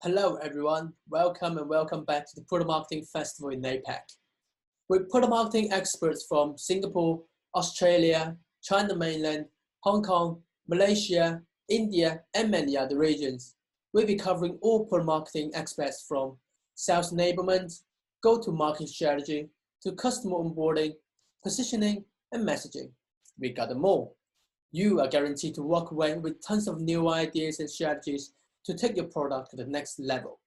Hello everyone, welcome and welcome back to the Product Marketing Festival in APAC. With product marketing experts from Singapore, Australia, China mainland, Hong Kong, Malaysia, India, and many other regions. We'll be covering all product marketing aspects from sales enablement, go-to-market strategy, to customer onboarding, positioning, and messaging. We got them all. You are guaranteed to walk away with tons of new ideas and strategies to take your product to the next level.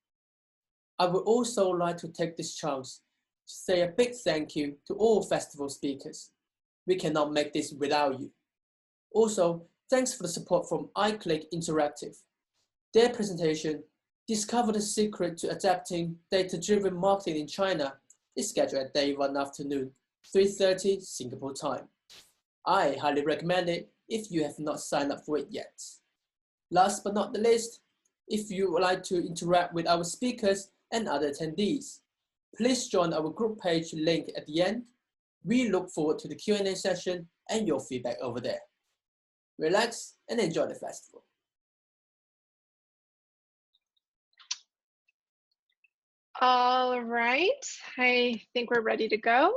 I would also like to take this chance to say a big thank you to all festival speakers. We cannot make this without you. Also, thanks for the support from iClick Interactive. Their presentation, Discover the Secret to Adapting Data-Driven Marketing in China, is scheduled at day 1 afternoon, 3:30 Singapore time. I highly recommend it if you have not signed up for it yet. Last but not the least, if you would like to interact with our speakers and other attendees, please join our group page link at the end. We look forward to the Q&A session and your feedback over there. Relax and enjoy the festival. All right, I think we're ready to go.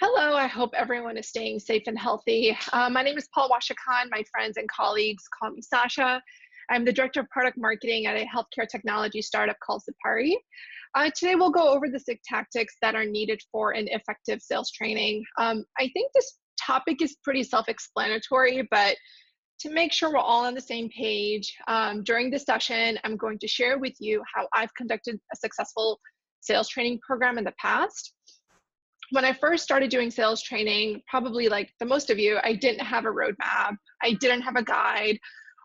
Hello, I hope everyone is staying safe and healthy. My name is Paul Washakan. My friends and colleagues call me Sasha. I'm the Director of Product Marketing at a healthcare technology startup called Sapari. Today we'll go over the 6 tactics that are needed for an effective sales training. I think this topic is pretty self-explanatory, but to make sure we're all on the same page, during this session, I'm going to share with you how I've conducted a successful sales training program in the past. When I first started doing sales training, probably like the most of you, I didn't have a roadmap, I didn't have a guide,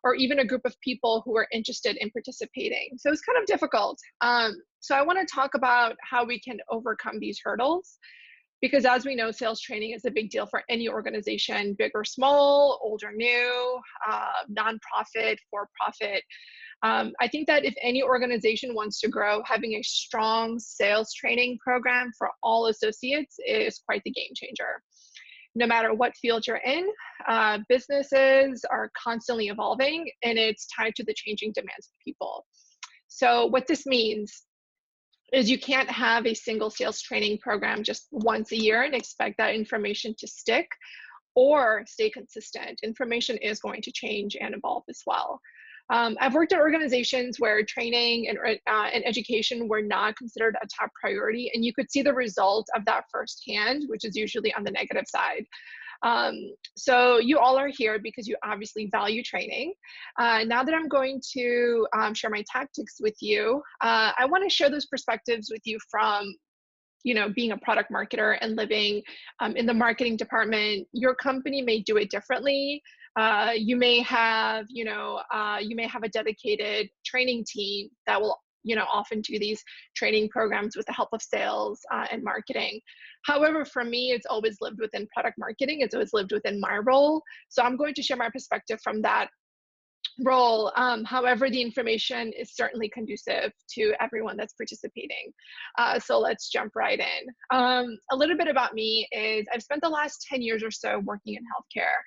or even a group of people who were interested in participating. So it was kind of difficult. So I want to talk about how we can overcome these hurdles, because as we know, sales training is a big deal for any organization, big or small, old or new, nonprofit, for-profit. I think that if any organization wants to grow, having a strong sales training program for all associates is quite the game changer. No matter what field you're in, businesses are constantly evolving, and it's tied to the changing demands of people. So what this means is you can't have a single sales training program just once a year and expect that information to stick or stay consistent. Information is going to change and evolve as well. I've worked at organizations where training and education were not considered a top priority, and you could see the result of that firsthand, which is usually on the negative side. So you all are here because you obviously value training. Now that I'm going to share my tactics with you, I want to share those perspectives with you from being a product marketer and living in the marketing department. Your company may do it differently. You may have, a dedicated training team that will, often do these training programs with the help of sales and marketing. However, for me, it's always lived within product marketing. It's always lived within my role. So I'm going to share my perspective from that role. However, the information is certainly conducive to everyone that's participating. So let's jump right in. A little bit about me is I've spent the last 10 years or so working in healthcare.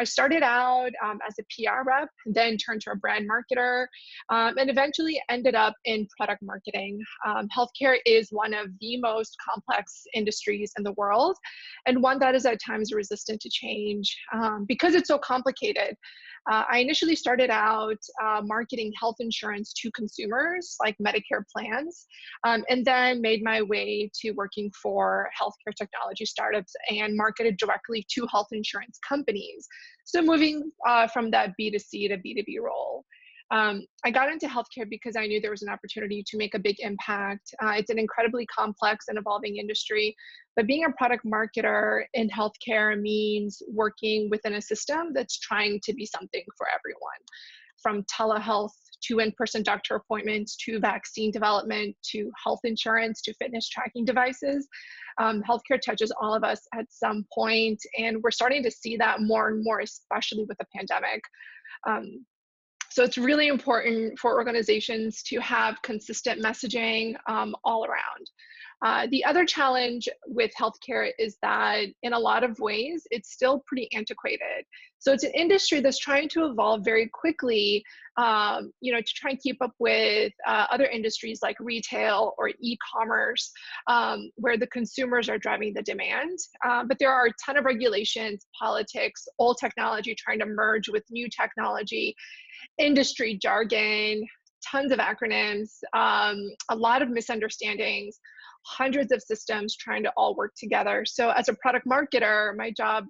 I started out as a PR rep, then turned to a brand marketer, and eventually ended up in product marketing. Healthcare is one of the most complex industries in the world, and one that is at times resistant to change because it's so complicated. I initially started out marketing health insurance to consumers, like Medicare plans, and then made my way to working for healthcare technology startups and marketed directly to health insurance companies. So moving from that B2C to B2B role. I got into healthcare because I knew there was an opportunity to make a big impact. It's an incredibly complex and evolving industry, but being a product marketer in healthcare means working within a system that's trying to be something for everyone, from telehealth to in-person doctor appointments, to vaccine development, to health insurance, to fitness tracking devices. Healthcare touches all of us at some point, and we're starting to see that more and more, especially with the pandemic. So it's really important for organizations to have consistent messaging all around. The other challenge with healthcare is that in a lot of ways, it's still pretty antiquated. So it's an industry that's trying to evolve very quickly, to try and keep up with other industries like retail or e-commerce, where the consumers are driving the demand. But there are a ton of regulations, politics, old technology trying to merge with new technology, industry jargon, tons of acronyms, a lot of misunderstandings, hundreds of systems trying to all work together. So as a product marketer, my job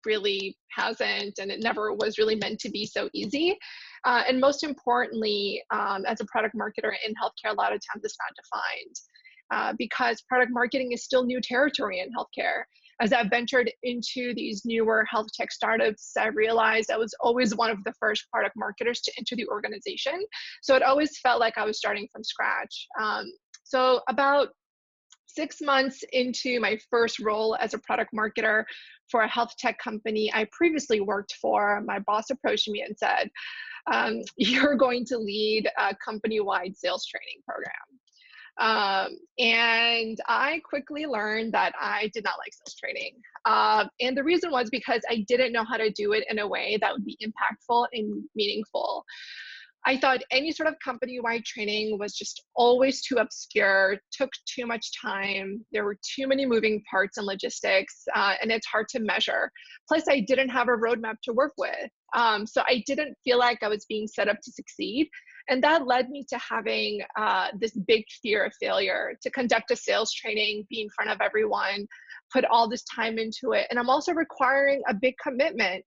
really hasn't, and it never was really meant to be so easy. And most importantly, as a product marketer in healthcare, a lot of times it's not defined because product marketing is still new territory in healthcare. As I've ventured into these newer health tech startups, I realized I was always one of the first product marketers to enter the organization. So it always felt like I was starting from scratch. So about 6 months into my first role as a product marketer for a health tech company I previously worked for, my boss approached me and said, you're going to lead a company-wide sales training program. And I quickly learned that I did not like sales training. And the reason was because I didn't know how to do it in a way that would be impactful and meaningful. I thought any sort of company-wide training was just always too obscure, took too much time. There were too many moving parts and logistics, and it's hard to measure. Plus, I didn't have a roadmap to work with. So I didn't feel like I was being set up to succeed. And that led me to having this big fear of failure, to conduct a sales training, be in front of everyone, put all this time into it. And I'm also requiring a big commitment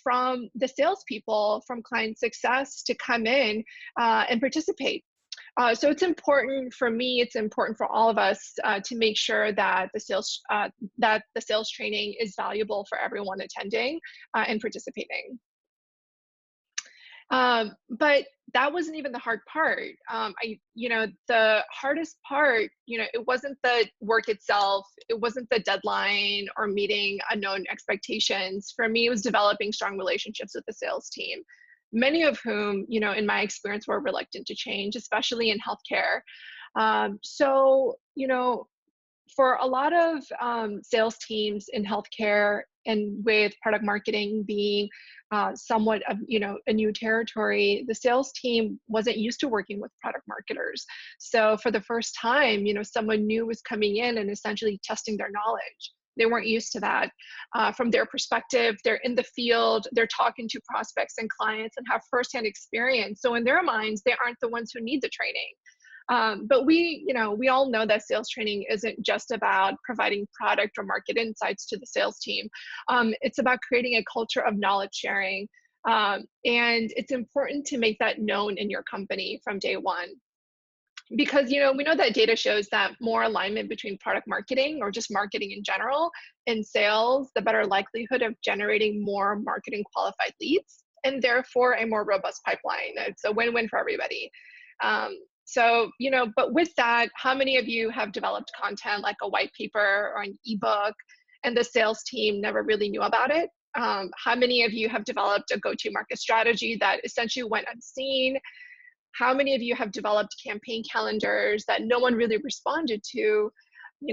from the salespeople, from client success to come in and participate. So it's important for me, it's important for all of us to make sure that the sales training is valuable for everyone attending and participating. But that wasn't even the hard part. The hardest part, it wasn't the work itself. It wasn't the deadline or meeting unknown expectations. For me, it was developing strong relationships with the sales team, many of whom, in my experience, were reluctant to change, especially in healthcare. For a lot of sales teams in healthcare, and with product marketing being somewhat of a new territory, the sales team wasn't used to working with product marketers. So for the first time, someone new was coming in and essentially testing their knowledge. They weren't used to that. From their perspective, they're in the field, they're talking to prospects and clients and have firsthand experience. So in their minds, they aren't the ones who need the training. But we all know that sales training isn't just about providing product or market insights to the sales team. It's about creating a culture of knowledge sharing. And it's important to make that known in your company from day one. Because, we know that data shows that more alignment between product marketing or just marketing in general and sales, the better likelihood of generating more marketing qualified leads and therefore a more robust pipeline. It's a win-win for everybody. But with that, how many of you have developed content like a white paper or an ebook and the sales team never really knew about it? How many of you have developed a go-to-market strategy that essentially went unseen? How many of you have developed campaign calendars that no one really responded to?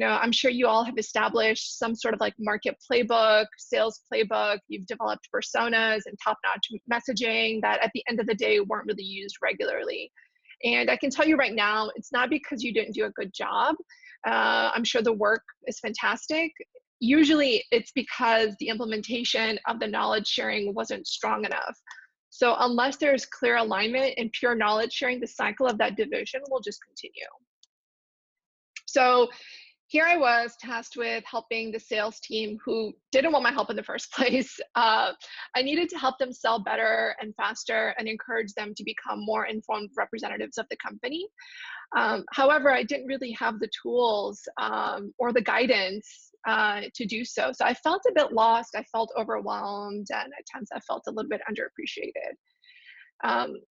I'm sure you all have established some sort of like market playbook, sales playbook. You've developed personas and top-notch messaging that at the end of the day weren't really used regularly. And I can tell you right now, it's not because you didn't do a good job. I'm sure the work is fantastic. Usually it's because the implementation of the knowledge sharing wasn't strong enough. So unless there's clear alignment and pure knowledge sharing, the cycle of that division will just continue. So here I was tasked with helping the sales team who didn't want my help in the first place. I needed to help them sell better and faster and encourage them to become more informed representatives of the company. However, I didn't really have the tools or the guidance to do so. So I felt a bit lost. I felt overwhelmed, and at times I felt a little bit underappreciated.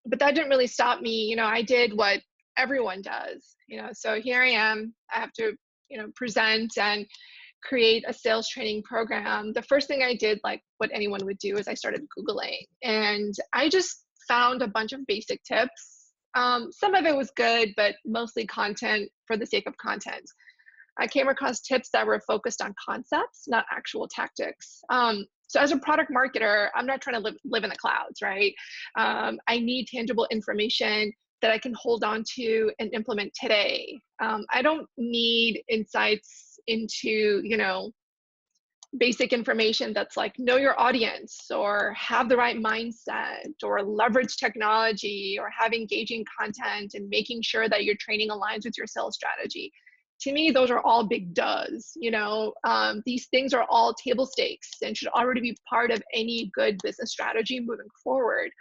But that didn't really stop me. I did what everyone does. So here I am. I have to present and create a sales training program. The first thing I did, like what anyone would do, is I started Googling, and I just found a bunch of basic tips Some of it was good, but mostly content for the sake of content. I came across tips that were focused on concepts, not actual tactics. So as a product marketer, I'm not trying to live in the clouds, right? I need tangible information that I can hold on to and implement today. I don't need insights into, basic information that's like know your audience or have the right mindset or leverage technology or have engaging content and making sure that your training aligns with your sales strategy. To me, those are all big does. These things are all table stakes and should already be part of any good business strategy moving forward.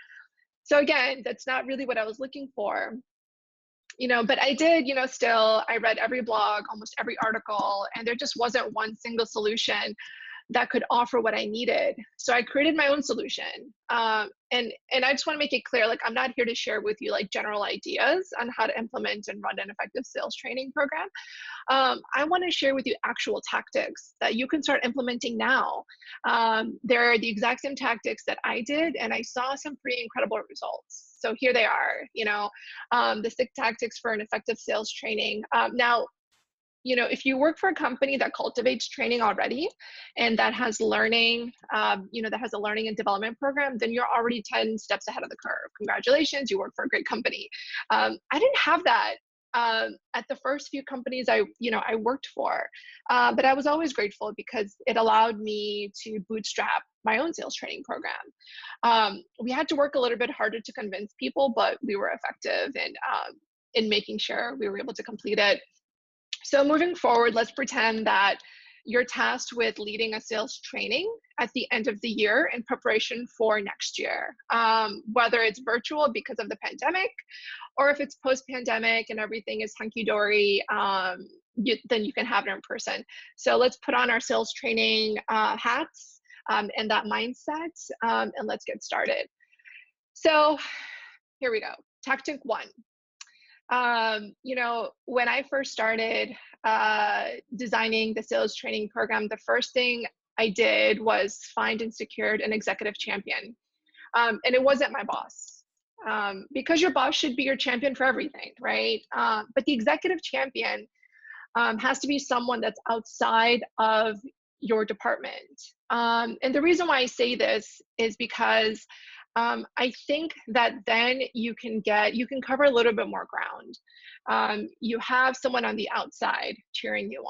So again, that's not really what I was looking for. But I did, still, I read every blog, almost every article, and there just wasn't one single solution that could offer what I needed. So I created my own solution. And I just want to make it clear, like, I'm not here to share with you like general ideas on how to implement and run an effective sales training program. I want to share with you actual tactics that you can start implementing now. They're the exact same tactics that I did, and I saw some pretty incredible results. So here they are, the 6 tactics for an effective sales training. Now, if you work for a company that cultivates training already and that has learning, that has a learning and development program, then you're already 10 steps ahead of the curve. Congratulations, you work for a great company. I didn't have that at the first few companies I worked for, but I was always grateful because it allowed me to bootstrap my own sales training program. We had to work a little bit harder to convince people, but we were effective in making sure we were able to complete it. So moving forward, let's pretend that you're tasked with leading a sales training at the end of the year in preparation for next year, whether it's virtual because of the pandemic, or if it's post-pandemic and everything is hunky-dory, then you can have it in person. So let's put on our sales training hats and that mindset, and let's get started. So here we go. Tactic 1. When I first started designing the sales training program, the first thing I did was find and secured an executive champion. And it wasn't my boss. Because your boss should be your champion for everything, right? But the executive champion has to be someone that's outside of your department. And the reason why I say this is because I think that then you can cover a little bit more ground. You have someone on the outside cheering you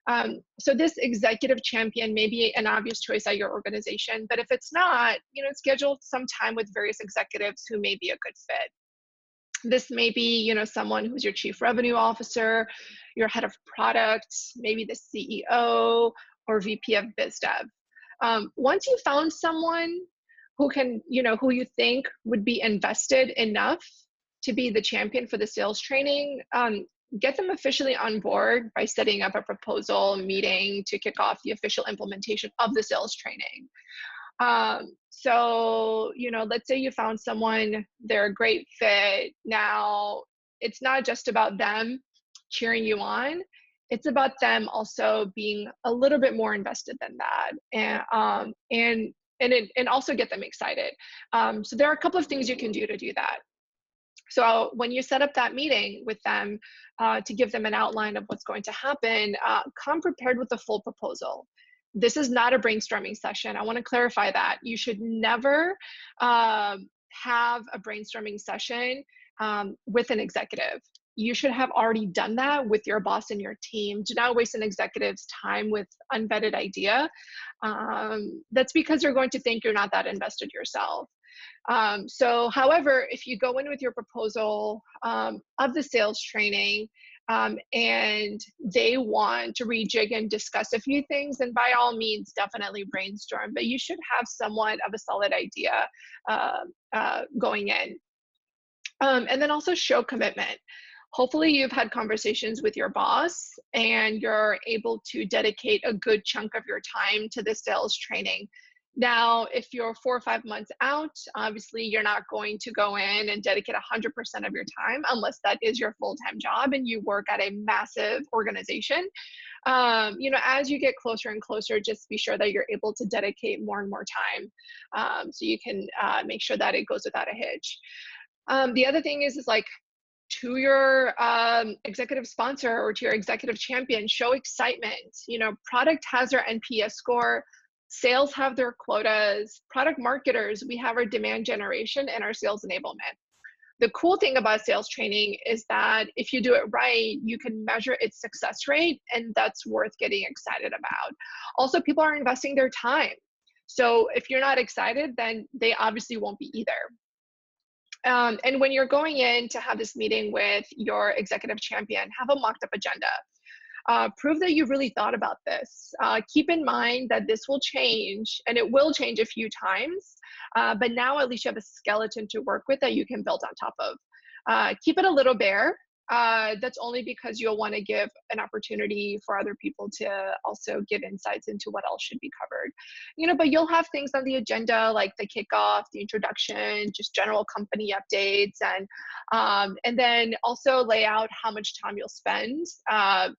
on. So this executive champion may be an obvious choice at your organization, but if it's not, schedule some time with various executives who may be a good fit. This may be, someone who's your chief revenue officer, your head of product, maybe the CEO or VP of biz dev. Once you found someone who you think would be invested enough to be the champion for the sales training, get them officially on board by setting up a proposal meeting to kick off the official implementation of the sales training. So, let's say you found someone, they're a great fit. Now, it's not just about them cheering you on. It's about them also being a little bit more invested than that. And also get them excited. So there are a couple of things you can do to do that. So when you set up that meeting with them to give them an outline of what's going to happen, come prepared with the full proposal. This is not a brainstorming session. I want to clarify that. You should never have a brainstorming session with an executive. You should have already done that with your boss and your team. Do not waste an executive's time with unvetted idea. That's because you're going to think you're not that invested yourself. So, however, if you go in with your proposal of the sales training and they want to rejig and discuss a few things, then by all means, definitely brainstorm. But you should have somewhat of a solid idea going in. And then also show commitment. Hopefully you've had conversations with your boss and you're able to dedicate a good chunk of your time to the sales training. Now, if you're 4 or 5 months out, obviously you're not going to go in and dedicate 100% of your time unless that is your full-time job and you work at a massive organization. As you get closer and closer, just be sure that you're able to dedicate more and more time so you can make sure that it goes without a hitch. The other thing is like, to your executive sponsor or to your executive champion, show excitement. You know, product has their NPS score, sales have their quotas, product marketers, we have our demand generation and our sales enablement. The cool thing about sales training is that if you do it right, you can measure its success rate, and that's worth getting excited about. Also, people are investing their time. So if you're not excited, then they obviously won't be either. And when you're going in to have this meeting with your executive champion, have a mocked up agenda. Prove that you really thought about this. Keep in mind that this will change, and it will change a few times, but now at least you have a skeleton to work with that you can build on top of. Keep it a little bare. That's only because you'll want to give an opportunity for other people to also give insights into what else should be covered. You know, but you'll have things on the agenda like the kickoff, the introduction, just general company updates, and then also lay out how much time you'll spend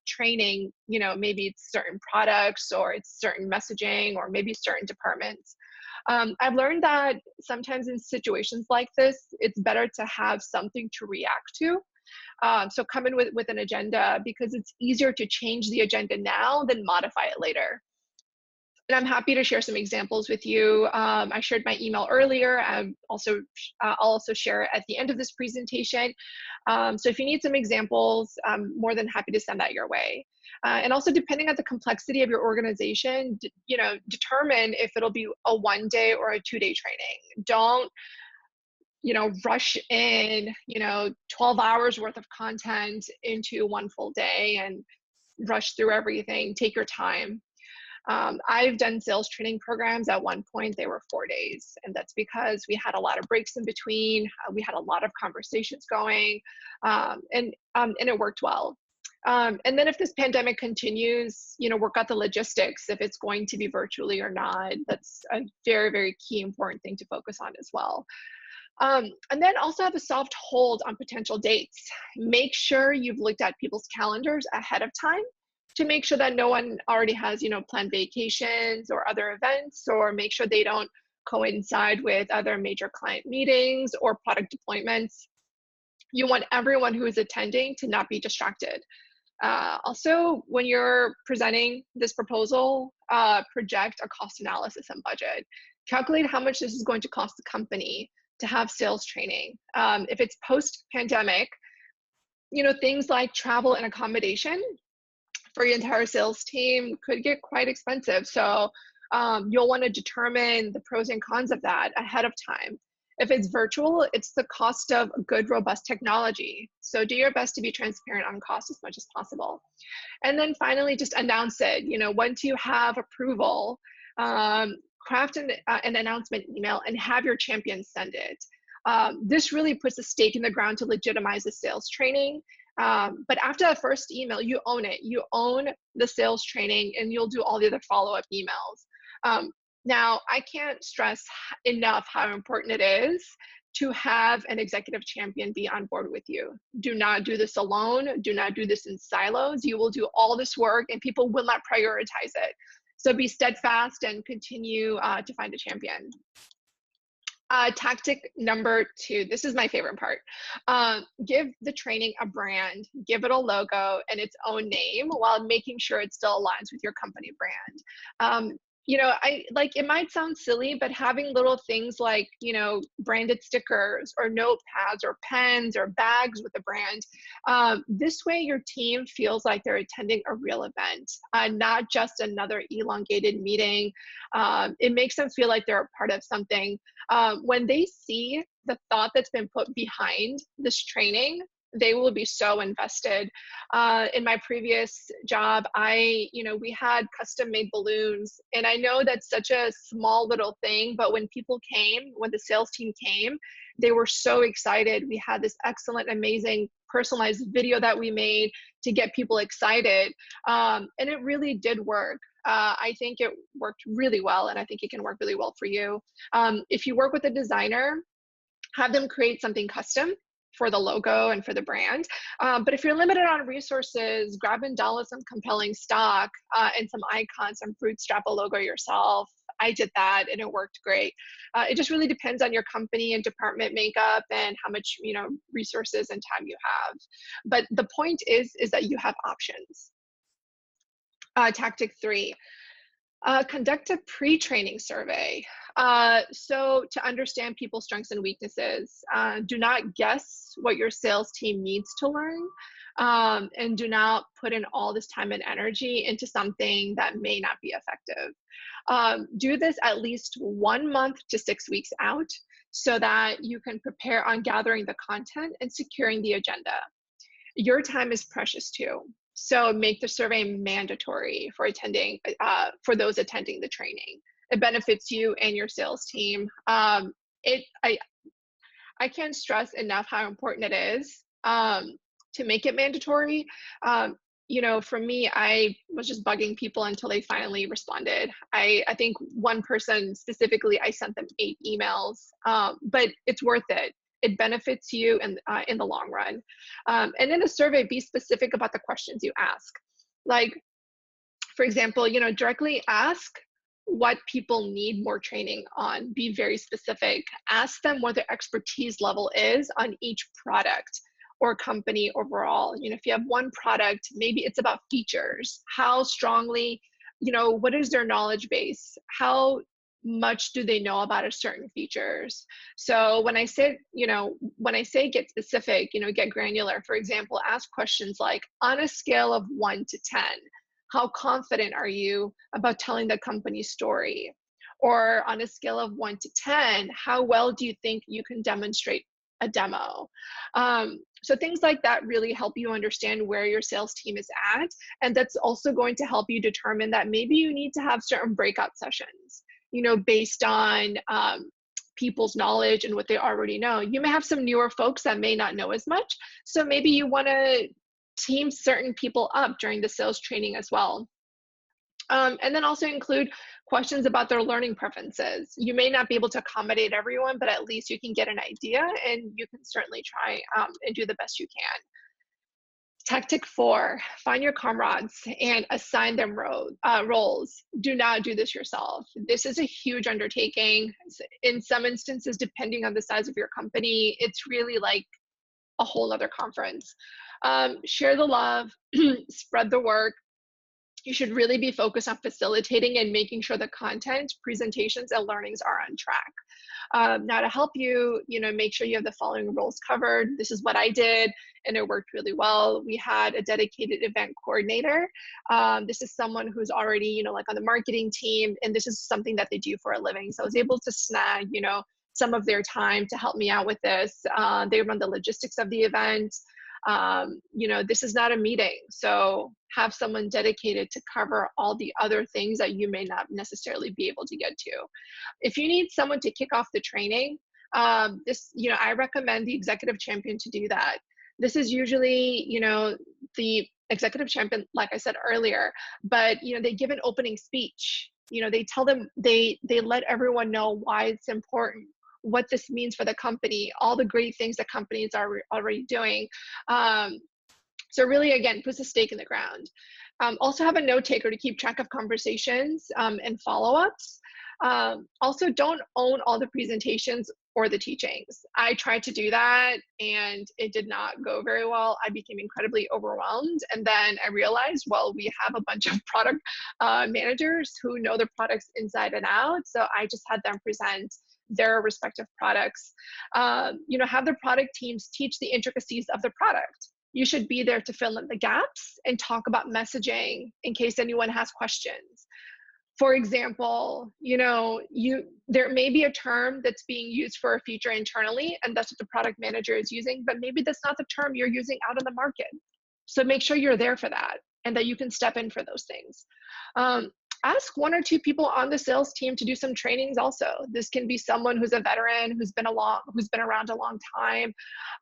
training. You know, maybe it's certain products, or it's certain messaging, or maybe certain departments. I've learned that sometimes in situations like this, it's better to have something to react to. So come in with an agenda, because it's easier to change the agenda now than modify it later. And I'm happy to share some examples with you. I shared my email earlier. I'll also share it at the end of this presentation. So if you need some examples, I'm more than happy to send that your way. And also, depending on the complexity of your organization, you know, determine if it'll be a 1-day or a 2-day training. Don't, you know, rush in, you know, 12 hours worth of content into one full day and rush through everything. Take your time. I've done sales training programs. At one point, they were 4 days, and that's because we had a lot of breaks in between. We had a lot of conversations going, and it worked well. And then if this pandemic continues, you know, work out the logistics, if it's going to be virtually or not. That's a very, very key important thing to focus on as well. And then also have a soft hold on potential dates. Make sure you've looked at people's calendars ahead of time to make sure that no one already has, you know, planned vacations or other events, or make sure they don't coincide with other major client meetings or product deployments. You want everyone who is attending to not be distracted. Also, when you're presenting this proposal, project a cost analysis and budget. Calculate how much this is going to cost the company to have sales training. If it's post-pandemic, you know, things like travel and accommodation for your entire sales team could get quite expensive. So you'll want to determine the pros and cons of that ahead of time. If it's virtual, it's the cost of good, robust technology. So do your best to be transparent on cost as much as possible. And then finally, just announce it. You know, once you have approval, craft an announcement email and have your champion send it. This really puts a stake in the ground to legitimize the sales training. But after that first email, you own it. You own the sales training, and you'll do all the other follow-up emails. Now, I can't stress enough how important it is to have an executive champion be on board with you. Do not do this alone. Do not do this in silos. You will do all this work, and people will not prioritize it. So be steadfast and continue to find a champion. Tactic number 2, this is my favorite part. Give the training a brand, give it a logo and its own name, while making sure it still aligns with your company brand. You know, it might sound silly, but having little things like, you know, branded stickers or notepads or pens or bags with a brand, this way your team feels like they're attending a real event, not just another elongated meeting. It makes them feel like they're a part of something. When they see the thought that's been put behind this training, they will be so invested. In my previous job, we had custom made balloons, and I know that's such a small little thing, but when the sales team came, they were so excited. We had this excellent, amazing personalized video that we made to get people excited. And it really did work. I think it worked really well, and I think it can work really well for you. If you work with a designer, have them create something custom for the logo and for the brand. But if you're limited on resources, grab and download some compelling stock and some icons, some bootstrap a logo yourself. I did that and it worked great. It just really depends on your company and department makeup and how much, resources and time you have. But the point is that you have options. Tactic 3, conduct a pre-training survey. So to understand people's strengths and weaknesses, do not guess what your sales team needs to learn, and do not put in all this time and energy into something that may not be effective. Do this at least 1 month to 6 weeks out so that you can prepare on gathering the content and securing the agenda. Your time is precious too. So make the survey mandatory for for those attending the training. It benefits you and your sales team. I can't stress enough how important it is to make it mandatory. For me, I was just bugging people until they finally responded. I think one person specifically, I sent them 8 emails, but it's worth it. It benefits you in the long run. And in a survey, be specific about the questions you ask. Like, for example, directly ask what people need more training on. Be very specific. Ask them what their expertise level is on each product or company overall. If you have one product, maybe it's about features. How strongly, what is their knowledge base? How much do they know about a certain features? So when I say get specific, get granular, for example, ask questions like, on a scale of 1 to 10, how confident are you about telling the company's story? Or on a scale of 1 to 10, how well do you think you can demonstrate a demo? So things like that really help you understand where your sales team is at. And that's also going to help you determine that maybe you need to have certain breakout sessions, based on people's knowledge and what they already know. You may have some newer folks that may not know as much. So maybe you want to team certain people up during the sales training as well. And then also include questions about their learning preferences. You may not be able to accommodate everyone, but at least you can get an idea and you can certainly try and do the best you can. Tactic 4, find your comrades and assign them roles. Do not do this yourself. This is a huge undertaking. In some instances, depending on the size of your company, it's really like a whole other conference. Share the love, spread the work. You should really be focused on facilitating and making sure the content, presentations, and learnings are on track. Now to help you, make sure you have the following roles covered. This is what I did, and it worked really well. We had a dedicated event coordinator. This is someone who's already, like on the marketing team, and this is something that they do for a living. So I was able to snag, some of their time to help me out with this. They run the logistics of the event. This is not a meeting, so have someone dedicated to cover all the other things that you may not necessarily be able to get to. If you need someone to kick off the training, I recommend the executive champion to do that. This is usually, the executive champion, like I said earlier, but, they give an opening speech. They tell them, they let everyone know why it's important, what this means for the company, all the great things the companies are already doing. So really, again, puts a stake in the ground. Also have a note taker to keep track of conversations and follow-ups. Also, don't own all the presentations or the teachings. I tried to do that and it did not go very well. I became incredibly overwhelmed. And then I realized, well, we have a bunch of product managers who know the products inside and out. So I just had them present their respective products. Have the product teams teach the intricacies of the product. You should be there to fill in the gaps and talk about messaging in case anyone has questions. For example, there may be a term that's being used for a feature internally, and that's what the product manager is using, but maybe that's not the term you're using out in the market. So make sure you're there for that and that you can step in for those things. Ask 1 or 2 people on the sales team to do some trainings also. This can be someone who's a veteran, who's been around a long time,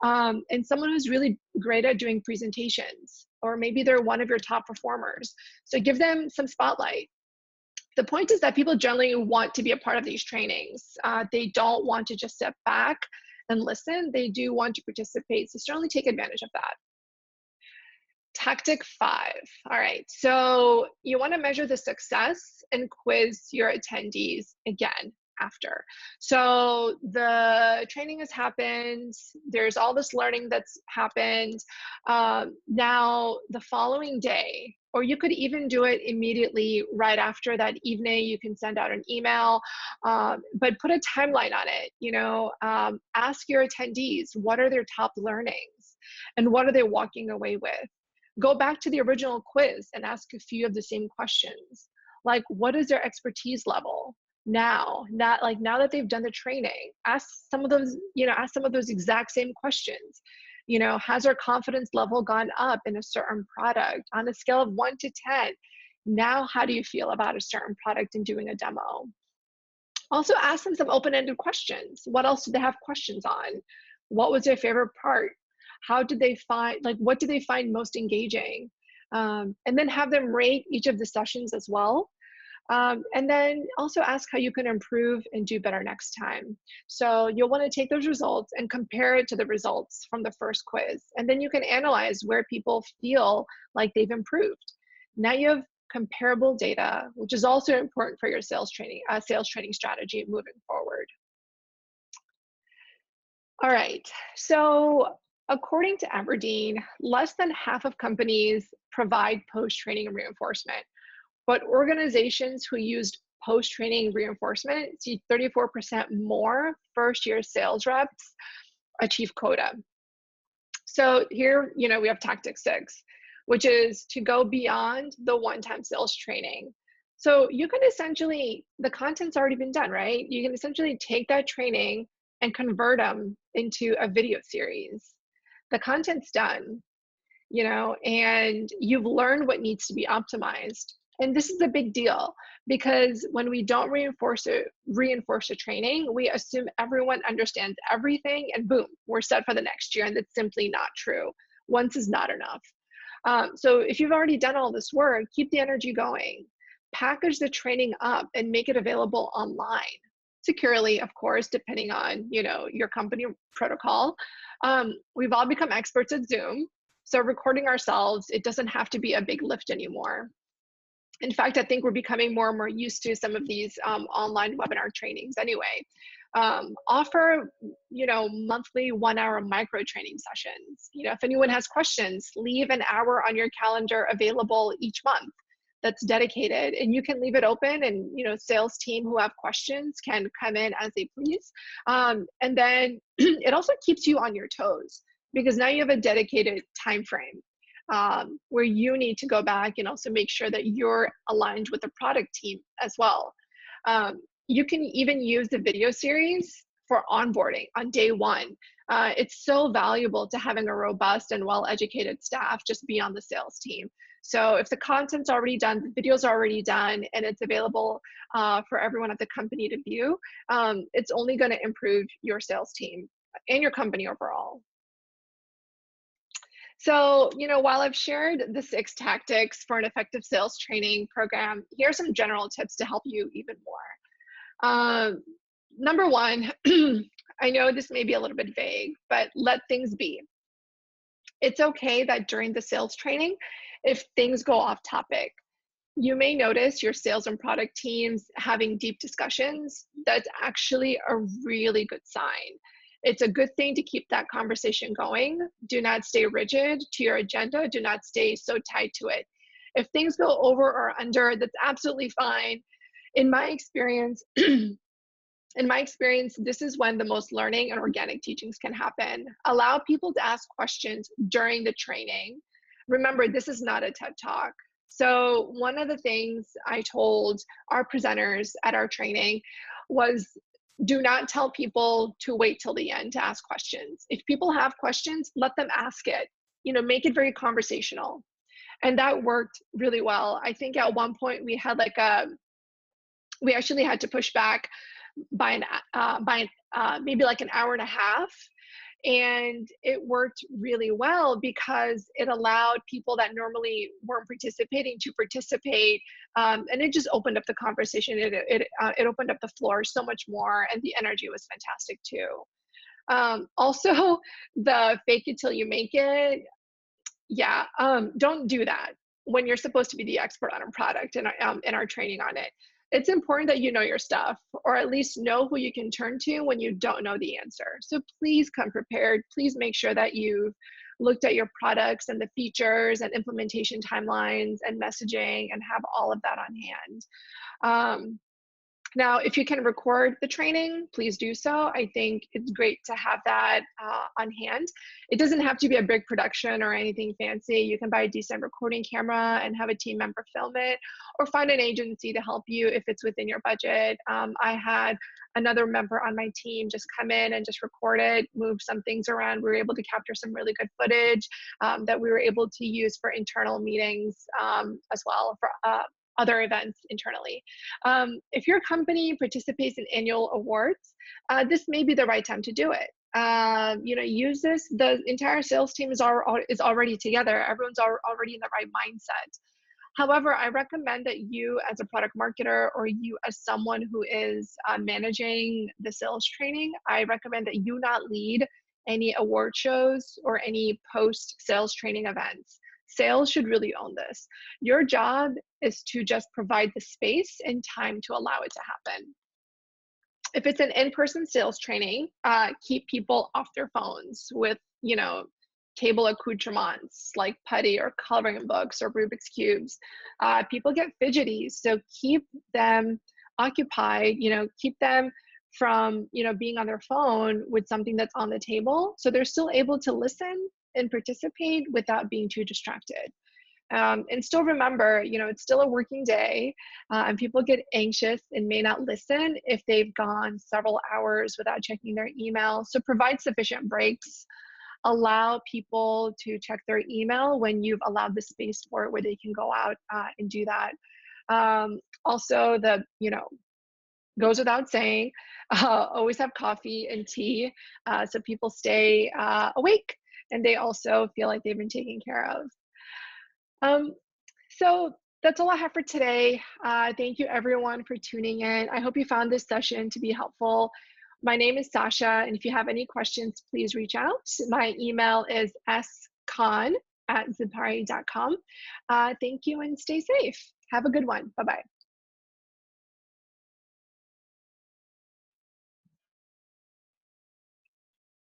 and someone who's really great at doing presentations, or maybe they're one of your top performers. So give them some spotlight. The point is that people generally want to be a part of these trainings. They don't want to just sit back and listen. They do want to participate. So certainly take advantage of that. Tactic 5. All right. So you want to measure the success and quiz your attendees again after. So the training has happened. There's all this learning that's happened. Now, the following day, or you could even do it immediately right after that evening. You can send out an email, but put a timeline on it. Ask your attendees, what are their top learnings and what are they walking away with? Go back to the original quiz and ask a few of the same questions. Like, what is their expertise level now? Now that they've done the training, ask some of those exact same questions. Has their confidence level gone up in a certain product on a scale of 1 to 10? Now, how do you feel about a certain product and doing a demo? Also ask them some open-ended questions. What else do they have questions on? What was their favorite part? What did they find most engaging? And then have them rate each of the sessions as well. And then also ask how you can improve and do better next time. So you'll want to take those results and compare it to the results from the first quiz. And then you can analyze where people feel like they've improved. Now you have comparable data, which is also important for your sales training strategy moving forward. All right, so according to Aberdeen, less than half of companies provide post-training reinforcement, but organizations who used post-training reinforcement see 34% more first-year sales reps achieve quota. So here, we have tactic 6, which is to go beyond the one-time sales training. So you can essentially, the content's already been done, right? You can essentially take that training and convert them into a video series. The content's done, and you've learned what needs to be optimized. And this is a big deal because when we don't reinforce a training, we assume everyone understands everything and boom, we're set for the next year. And that's simply not true. Once is not enough. So if you've already done all this work, keep the energy going. Package the training up and make it available online. Securely, of course, depending on, your company protocol. We've all become experts at Zoom. So recording ourselves, it doesn't have to be a big lift anymore. In fact, I think we're becoming more and more used to some of these online webinar trainings anyway. Offer, monthly 1-hour micro training sessions. If anyone has questions, leave an hour on your calendar available each month that's dedicated, and you can leave it open, and sales team who have questions can come in as they please. And then it also keeps you on your toes because now you have a dedicated time frame where you need to go back and also make sure that you're aligned with the product team as well. You can even use the video series for onboarding on day 1. It's so valuable to having a robust and well-educated staff just beyond the sales team. So if the content's already done, the video's already done, and it's available for everyone at the company to view, it's only going to improve your sales team and your company overall. So, while I've shared the 6 tactics for an effective sales training program, here are some general tips to help you even more. Number 1, I know this may be a little bit vague, but let things be. It's okay that during the sales training, if things go off topic, you may notice your sales and product teams having deep discussions. That's actually a really good sign. It's a good thing to keep that conversation going. Do not stay rigid to your agenda. Do not stay so tied to it. If things go over or under, that's absolutely fine. In my experience, this is when the most learning and organic teachings can happen. Allow people to ask questions during the training. Remember, this is not a TED Talk. So one of the things I told our presenters at our training was, do not tell people to wait till the end to ask questions. If people have questions, let them ask it. Make it very conversational. And that worked really well. I think at one point we had we actually had to push back by maybe like an hour and a half. And it worked really well because it allowed people that normally weren't participating to participate. And it just opened up the conversation. It opened up the floor so much more, and the energy was fantastic too. Also, the fake it till you make it. Yeah, don't do that when you're supposed to be the expert on a product and in our training on it. It's important that you know your stuff, or at least know who you can turn to when you don't know the answer. So please come prepared. Please make sure that you've looked at your products and the features and implementation timelines and messaging and have all of that on hand. Um, Now, if you can record the training, please do so. I think it's great to have that on hand. It doesn't have to be a big production or anything fancy. You can buy a decent recording camera and have a team member film it, or find an agency to help you if it's within your budget. I had another member on my team just come in and just record it, move some things around. We were able to capture some really good footage that we were able to use for internal meetings as well, for other events internally. If your company participates in annual awards, this may be the right time to do it. Use this. The entire sales team is already together. Everyone's already in the right mindset. However, I recommend that you as a product marketer, or you as someone who is managing the sales training, I recommend that you not lead any award shows or any post-sales training events. Sales should really own this. Your job is to just provide the space and time to allow it to happen. If it's an in-person sales training, keep people off their phones with, table accoutrements like putty or coloring books or Rubik's cubes. People get fidgety, so keep them occupied. Keep them from being on their phone with something that's on the table, so they're still able to listen and participate without being too distracted. And still remember, it's still a working day, and people get anxious and may not listen if they've gone several hours without checking their email. So provide sufficient breaks. Allow people to check their email when you've allowed the space for it, where they can go out and do that. Also, goes without saying, always have coffee and tea so people stay awake and they also feel like they've been taken care of. So that's all I have for today. Thank you everyone for tuning in. I hope you found this session to be helpful. My name is Sasha, and if you have any questions, please reach out. My email is skhan@zipari.com. Thank you and stay safe. Have a good one. Bye-bye.